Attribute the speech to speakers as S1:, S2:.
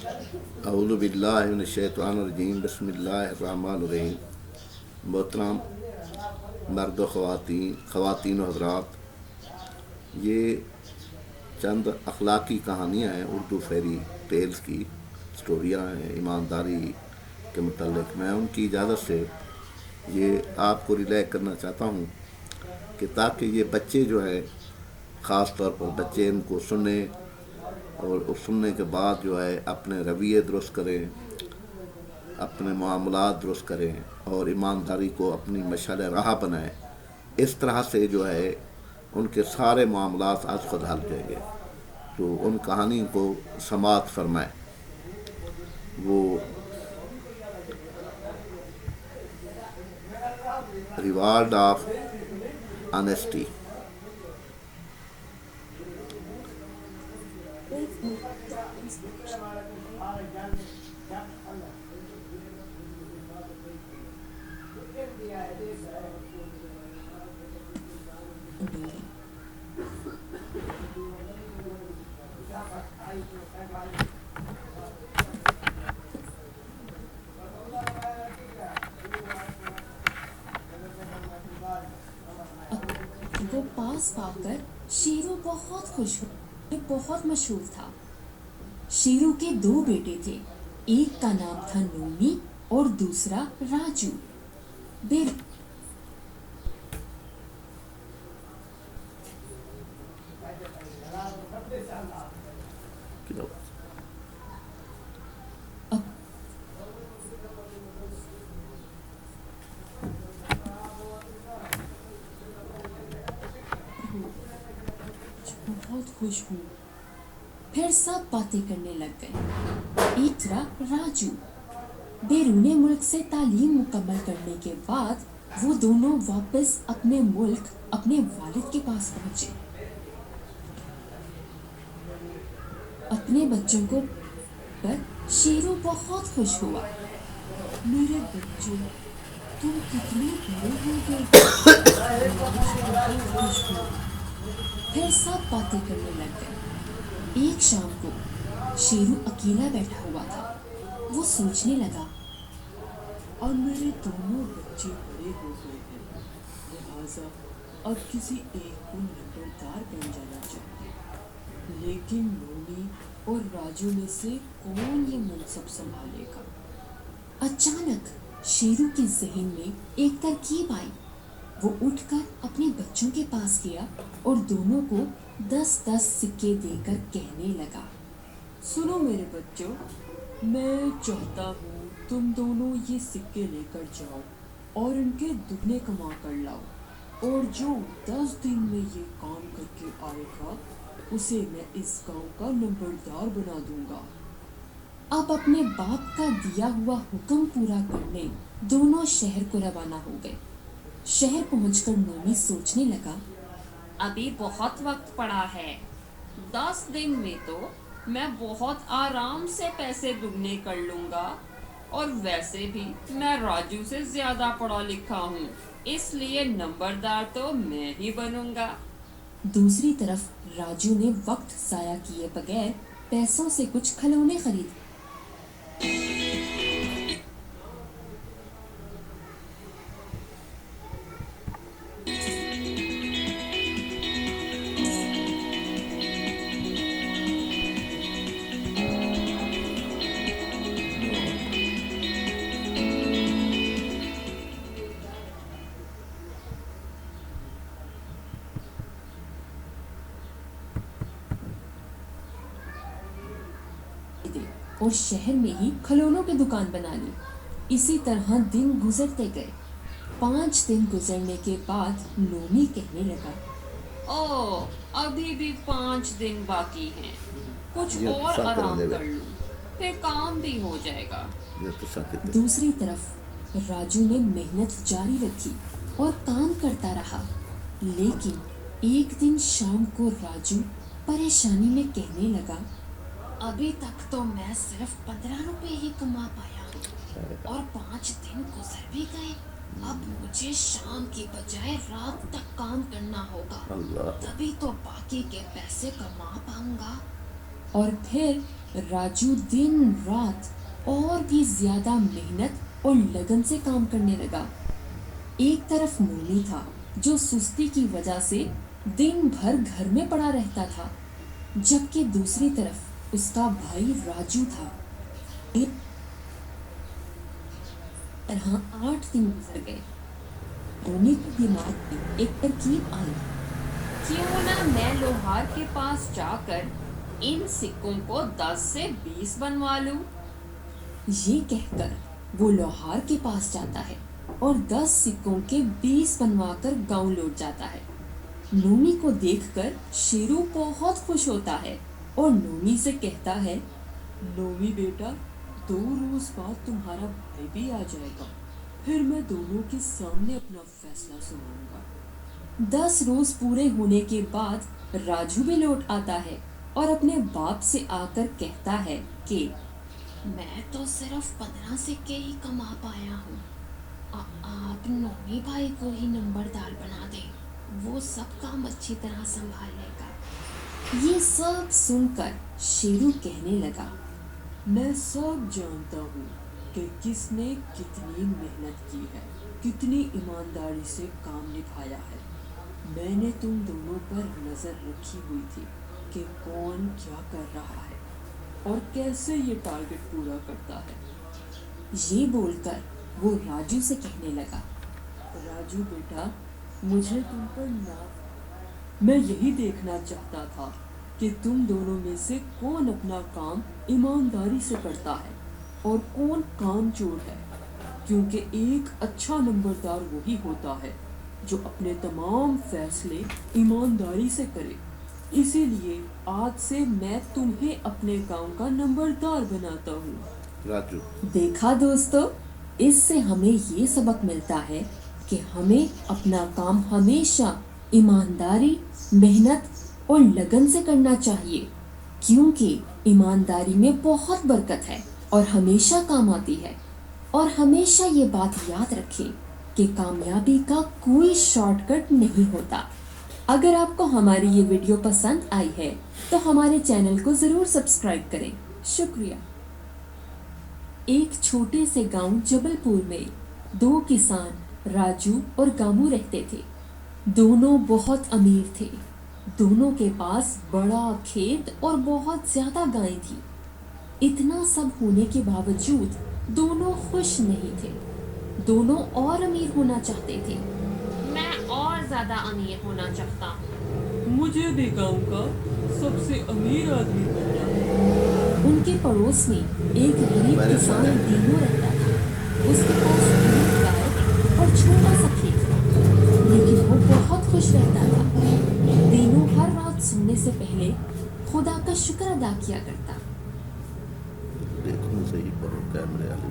S1: अऊज़ु बिल्लाहि मिनश शैतानिर रजीम बिस्मिल्लाहिर रहमानिर रहीम। मोहतरम मर्द ख़वातीन हज़रात, ये चंद अखलाकी कहानियाँ हैं, उर्दू फेरी टेल्स की स्टोरियाँ हैं ईमानदारी के मतलब। मैं उनकी इजाज़त से ये आपको रिले करना चाहता हूँ कि ताकि ये बच्चे जो है, ख़ास तौर पर बच्चे इनको सुने और उस सुनने के बाद जो है अपने रवैये दुरुस्त करें, अपने मामलात दुरुस्त करें और ईमानदारी को अपनी मशाल राह बनाएं। इस तरह से जो है उनके सारे मामलात आज खुद हल जाएंगे। तो उन कहानी को समात फरमाएं। वो रिवार्ड ऑफ ऑनेस्टी।
S2: को पास पाकर शेरू बहुत खुश हुआ। ये बहुत मशहूर था। शेरू के दो बेटे थे। एक का नाम था नूमी और दूसरा राजू। बे बहुत खुश हूँ। फिर सब बातें करने लग गए। एक था राजू। बैरूने मुल्क से तालीम मुकम्मल करने के बाद वो दोनों वापस अपने मुल्क अपने वालिद के पास पहुंचे। अपने बच्चों को पर शेरू बहुत खुश हुआ। मेरे बच्चों, तुम कितने बड़े हो गए। फिर सब बातें करने लग गए। एक शाम को शेरू अकेला बैठा हुआ था। वो सोचने लगा,
S3: और मेरे दोनों बच्चे बड़े हो गए हैं, लिहाजा अब किसी एक को नंबरदार बन जाना चाहिए। लेकिन नूनी और राजू में से कौन ये मनसब संभालेगा।
S2: अचानक शेरू के जहन में एक तरकीब आई। वो उठकर अपने बच्चों के पास गया और दोनों को 10-10 सिक्के देकर कहने लगा,
S3: सुनो मेरे बच्चों, मैं चाहता हूँ तुम दोनों ये सिक्के लेकर जाओ और इनके दुगने कमा कर लाओ, और जो 10 दिन में ये काम करके आएगा उसे मैं इस गांव का नंबरदार बना दूंगा।
S2: अब अपने बाप का दिया हुआ हुक्म पूरा करने दोनों शहर को रवाना हो गए। शहर पहुंचकर नूमी सोचने लगा,
S4: अभी बहुत वक्त पड़ा है। 10 दिन में तो मैं बहुत आराम से पैसे दुगने कर लूंगा, और वैसे भी मैं राजू से ज्यादा पढ़ा लिखा हूँ, इसलिए नंबरदार तो मैं ही बनूंगा।
S2: दूसरी तरफ राजू ने वक्त जाया किए बगैर पैसों से कुछ खिलौने खरीदे। और शहर में ही खिलौनों की दुकान बना ली। इसी तरह दिन गुजरते गए। 5 दिन गुजरने के बाद नूमी कहने लगा,
S4: ओ, अभी भी 5 दिन बाकी हैं। कुछ
S1: ये
S4: और
S1: सब
S4: आराम
S1: कर
S4: कर लूं, फिर काम भी हो जाएगा।
S2: दूसरी तरफ राजू ने मेहनत जारी रखी और काम करता रहा। लेकिन एक दिन शाम को राजू परेशानी में कहने लगा,
S4: अभी तक तो मैं सिर्फ 15 रुपए ही कमा पाया हूँ, और 5 दिन गुजर भी गए। अब मुझे शाम की बजाय रात तक काम करना होगा, तभी तो बाकी के पैसे कमा पाऊंगा।
S2: और फिर राजू दिन रात और भी ज्यादा मेहनत और लगन से काम करने लगा। एक तरफ मोनी था जो सुस्ती की वजह से दिन भर घर में पड़ा रहता था, जबकि दूसरी तरफ उसका भाई राजू था। एक तरह 8 दिन गुजर गए। मोनी के दिमाग में एक तरकीब आई।
S4: क्यों ना मैं लोहार के पास जाकर इन सिक्कों को 10 से 20 बनवा लूं।
S2: ये कहकर वो लोहार के पास जाता है और 10 सिक्कों के 20 बनवाकर गांव लौट जाता है। नोनी को देखकर शेरू बहुत खुश होता है और नोनी से कहता है,
S3: नोमी बेटा, 2 रोज बाद तुम्हारा भाई भी आ जाएगा, फिर मैं दोनों के सामने अपना फैसला सुनाऊंगा।
S2: 10 रोज पूरे होने के बाद राजू भी लौट आता है और अपने बाप से आकर कहता है कि
S5: मैं तो सिर्फ 15 सिक्के ही कमा पाया हूँ। आप नोनी भाई को ही नंबरदार बना दें, वो सब काम अच्छी तरह संभाल लेगा।
S2: ये सब सुनकर शेरू कहने लगा,
S3: मैं सब जानता हूँ कि किसने कितनी मेहनत की है, कितनी ईमानदारी से काम निभाया है। मैंने तुम दोनों पर नजर रखी हुई थी कि कौन क्या कर रहा है और कैसे ये टारगेट पूरा करता है।
S2: ये बोलकर वो राजू से कहने लगा,
S3: राजू बेटा, मुझे तुम पर नाज, मैं यही देखना चाहता था कि तुम दोनों में से कौन अपना काम ईमानदारी से करता है और कौन कामचोर है, क्योंकि एक अच्छा नंबरदार वही होता है जो अपने तमाम फैसले ईमानदारी से करे। इसीलिए आज से मैं तुम्हें अपने गांव का नंबरदार बनाता हूँ।
S1: राजू,
S2: देखा दोस्तों, इससे हमें ये सबक मिलता है कि हमें अपना काम हमेशा ईमानदारी, मेहनत और लगन से करना चाहिए, क्योंकि ईमानदारी में बहुत बरकत है और हमेशा काम आती है। और हमेशा ये बात याद रखें कि कामयाबी का कोई शॉर्टकट नहीं होता। अगर आपको हमारी ये वीडियो पसंद आई है तो हमारे चैनल को जरूर सब्सक्राइब करें। शुक्रिया। एक छोटे से गांव जबलपुर में 2 किसान राजू और गामू रहते थे। दोनों बहुत अमीर थे। दोनों के पास बड़ा खेत और बहुत ज्यादा गायें थी। इतना सब होने के बावजूद दोनों खुश नहीं थे। दोनों और अमीर होना चाहते थे।
S4: मैं और ज्यादा अमीर होना चाहता हूँ।
S3: मुझे भी गांव का सबसे अमीर आदमी बनना है।
S2: उनके पड़ोस में एक गरीब किसान दीनू रहता था। उसके पास एक गाय और छोटा सा खेत था, लेकिन वो बहुत खुश रहता था। दीनू हर रात सोने से पहले खुदा का शुक्र अदा किया करता।
S1: देखो सही पर कैमरे वाली